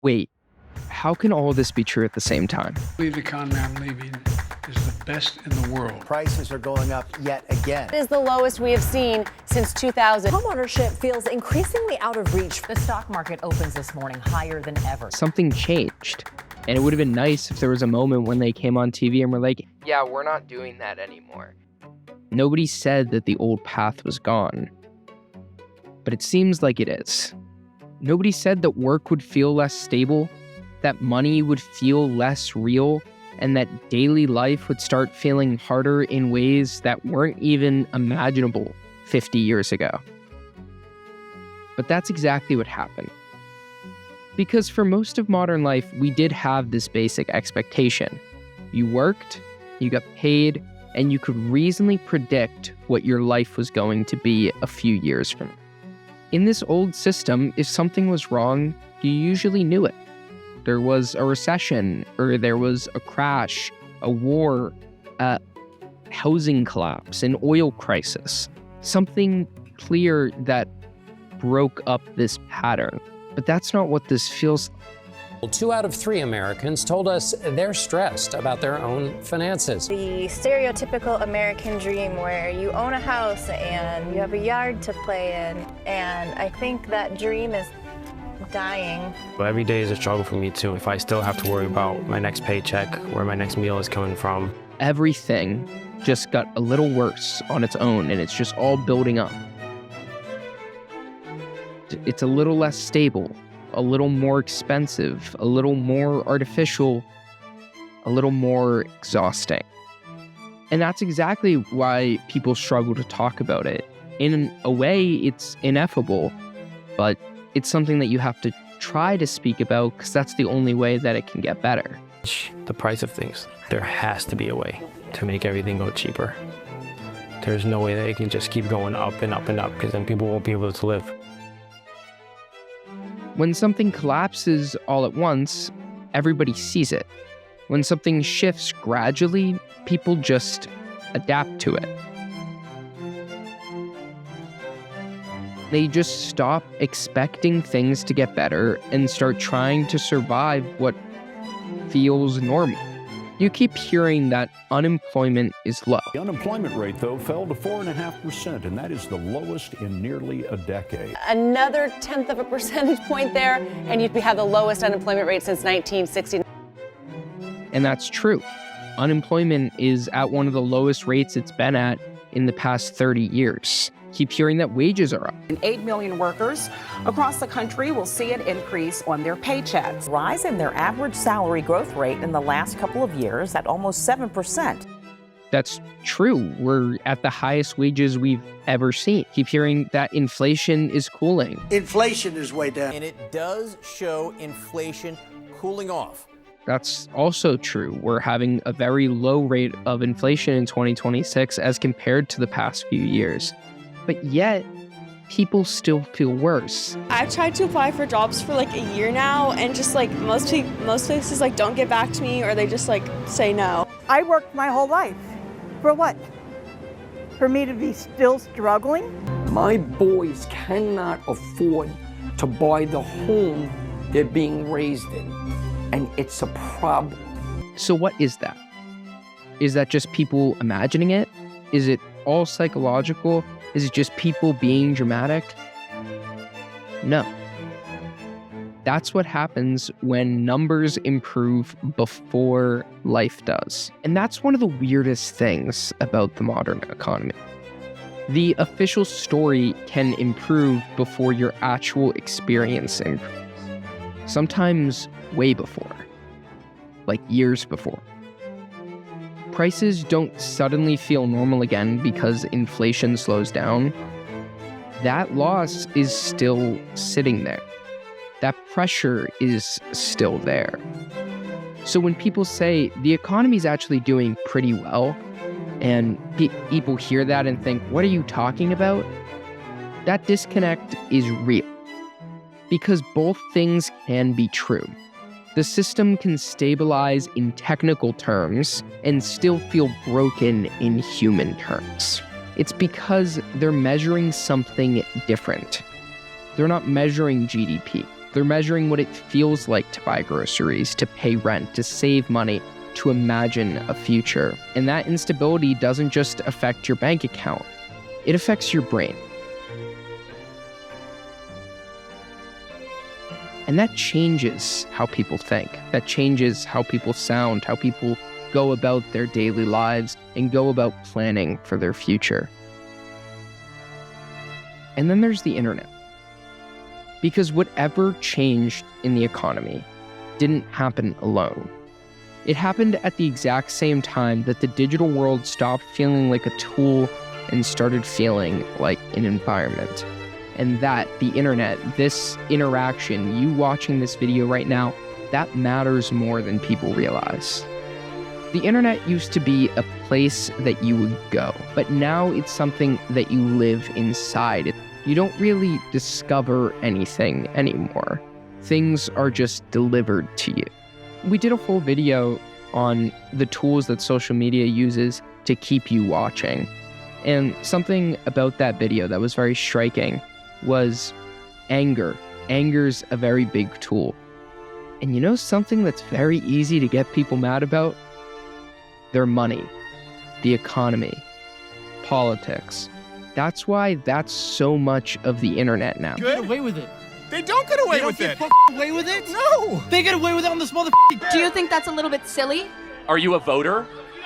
Wait, how can all of this be true at the same time? I believe the economy I'm leaving is the best in the world. Prices are going up yet again. It is the lowest we have seen since 2000. Homeownership feels increasingly out of reach. The stock market opens this morning higher than ever. Something changed. And it would have been nice if there was a moment when they came on TV and were like, yeah, we're not doing that anymore. Nobody said that the old path was gone. But it seems like it is. Nobody said that work would feel less stable, that money would feel less real, and that daily life would start feeling harder in ways that weren't even imaginable 50 years ago. But that's exactly what happened. Because for most of modern life, we did have this basic expectation. You worked, you got paid, and you could reasonably predict what your life was going to be a few years from now. In this old system, if something was wrong, you usually knew it. There was a recession, or there was a crash, a war, a housing collapse, an oil crisis. Something clear that broke up this pattern. But that's not what this feels like. Well, 2 out of 3 Americans told us they're stressed about their own finances. The stereotypical American dream where you own a house and you have a yard to play in, and I think that dream is dying. Well, every day is a struggle for me too. If I still have to worry about my next paycheck, where my next meal is coming from. Everything just got a little worse on its own, and it's just all building up. It's a little less stable, a little more expensive, a little more artificial, a little more exhausting. And that's exactly why people struggle to talk about it. In a way, it's ineffable, but it's something that you have to try to speak about because that's the only way that it can get better. The price of things, there has to be a way to make everything go cheaper. There's no way that it can just keep going up and up and up, because then people won't be able to live. When something collapses all at once, everybody sees it. When something shifts gradually, people just adapt to it. They just stop expecting things to get better and start trying to survive what feels normal. You keep hearing that unemployment is low. The unemployment rate, though, fell to 4.5%, and that is the lowest in nearly a decade. Another 1/10 of a percentage point there, and you'd have the lowest unemployment rate since 1960. And that's true. Unemployment is at one of the lowest rates it's been at in the past 30 years. Keep hearing that wages are up. 8 million workers across the country will see an increase on their paychecks. Rise in their average salary growth rate in the last couple of years at almost 7%. That's true. We're at the highest wages we've ever seen. Keep hearing that inflation is cooling. Inflation is way down. And it does show inflation cooling off. That's also true. We're having a very low rate of inflation in 2026 as compared to the past few years. But yet, people still feel worse. I've tried to apply for jobs for like a year now, and just like most places like don't get back to me, or they just like say no. I worked my whole life. For what? For me to be still struggling? My boys cannot afford to buy the home they're being raised in, and it's a problem. So what is that? Is that just people imagining it? Is it all psychological? Is it just people being dramatic? No. That's what happens when numbers improve before life does. And that's one of the weirdest things about the modern economy. The official story can improve before your actual experience improves. Sometimes way before, like years before. Prices don't suddenly feel normal again because inflation slows down. That loss is still sitting there. That pressure is still there. So when people say the economy is actually doing pretty well, and people hear that and think, what are you talking about? That disconnect is real. Because both things can be true. The system can stabilize in technical terms and still feel broken in human terms. It's because they're measuring something different. They're not measuring GDP. They're measuring what it feels like to buy groceries, to pay rent, to save money, to imagine a future. And that instability doesn't just affect your bank account, it affects your brain. And that changes how people think. That changes how people sound, how people go about their daily lives and go about planning for their future. And then there's the internet. Because whatever changed in the economy didn't happen alone. It happened at the exact same time that the digital world stopped feeling like a tool and started feeling like an environment. And that, the internet, this interaction, you watching this video right now, that matters more than people realize. The internet used to be a place that you would go, but now it's something that you live inside. You don't really discover anything anymore. Things are just delivered to you. We did a whole video on the tools that social media uses to keep you watching. And something about that video that was very striking was anger. Anger's a very big tool. And you know something that's very easy to get people mad about? Their money, the economy, politics. That's why that's so much of the internet now. Get away with it. They don't get away with it. Away with it? No. They get away with it on this mother. Do you think that's a little bit silly? Are you a voter?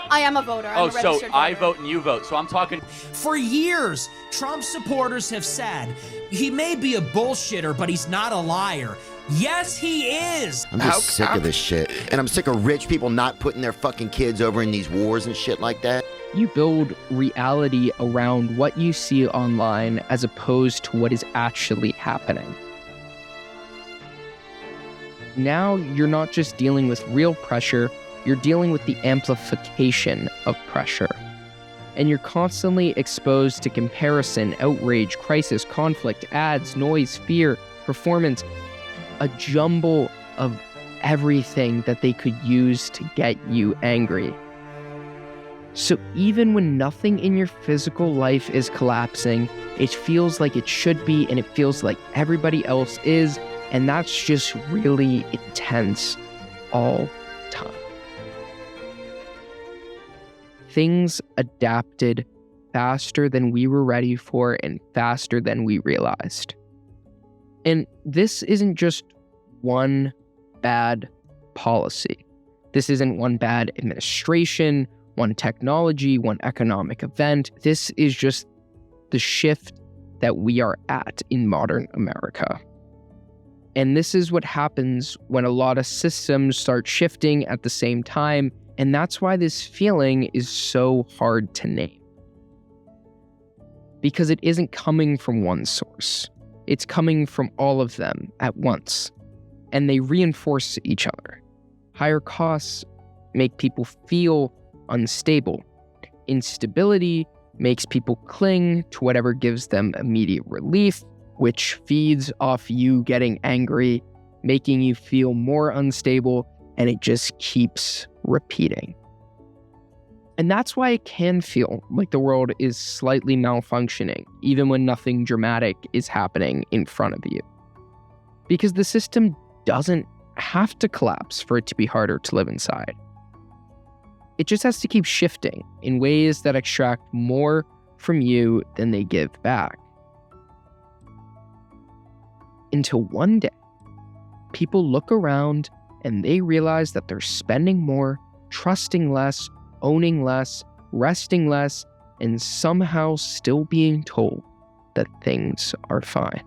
I am a voter. I'm Oh, a so registered I voter. vote and you vote. So I'm talking. For years, Trump supporters have said he may be a bullshitter, but he's not a liar. Yes, he is. I'm just sick of this shit. And I'm sick of rich people not putting their fucking kids over in these wars and shit like that. You build reality around what you see online as opposed to what is actually happening. Now you're not just dealing with real pressure, you're dealing with the amplification of pressure. And you're constantly exposed to comparison, outrage, crisis, conflict, ads, noise, fear, performance, a jumble of everything that they could use to get you angry. So even when nothing in your physical life is collapsing, it feels like it should be, and it feels like everybody else is, and that's just really intense all the time. Things adapted faster than we were ready for and faster than we realized. And this isn't just one bad policy. This isn't one bad administration, one technology, one economic event. This is just the shift that we are at in modern America. And this is what happens when a lot of systems start shifting at the same time. And that's why this feeling is so hard to name. Because it isn't coming from one source. It's coming from all of them at once. And they reinforce each other. Higher costs make people feel unstable. Instability makes people cling to whatever gives them immediate relief, which feeds off you getting angry, making you feel more unstable, and it just keeps repeating. And that's why it can feel like the world is slightly malfunctioning, even when nothing dramatic is happening in front of you. Because the system doesn't have to collapse for it to be harder to live inside. It just has to keep shifting in ways that extract more from you than they give back. Until one day, people look around and they realize that they're spending more, trusting less, owning less, resting less, and somehow still being told that things are fine.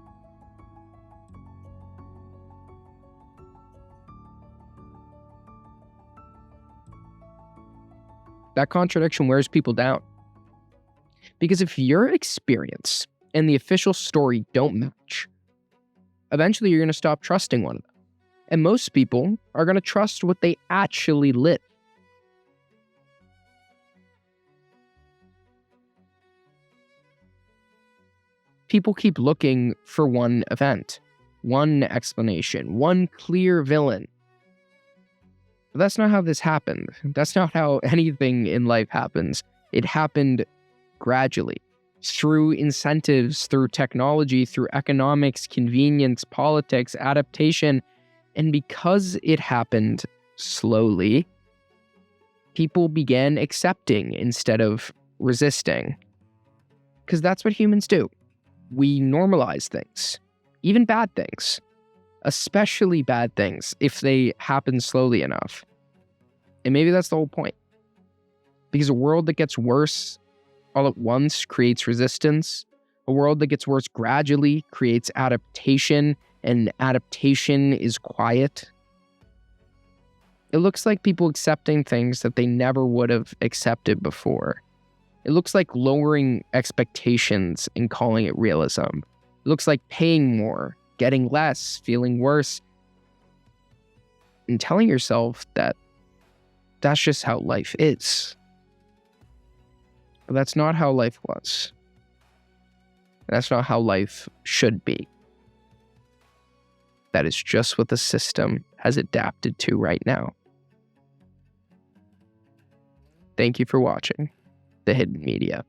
That contradiction wears people down. Because if your experience and the official story don't match, eventually you're going to stop trusting one another. And most people are going to trust what they actually live. People keep looking for one event, one explanation, one clear villain. But that's not how this happened. That's not how anything in life happens. It happened gradually. through incentives, through technology, through economics, convenience, politics, adaptation. And because it happened slowly, people began accepting instead of resisting. Because that's what humans do. We normalize things, even bad things, especially bad things, if they happen slowly enough. And maybe that's the whole point. Because a world that gets worse all at once creates resistance. A world that gets worse gradually creates adaptation, and adaptation is quiet. It looks like people accepting things that they never would have accepted before. It looks like lowering expectations and calling it realism. It looks like paying more, getting less, feeling worse, and telling yourself that that's just how life is. But that's not how life was. That's not how life should be. That is just what the system has adapted to right now. Thank you for watching The Hidden Media.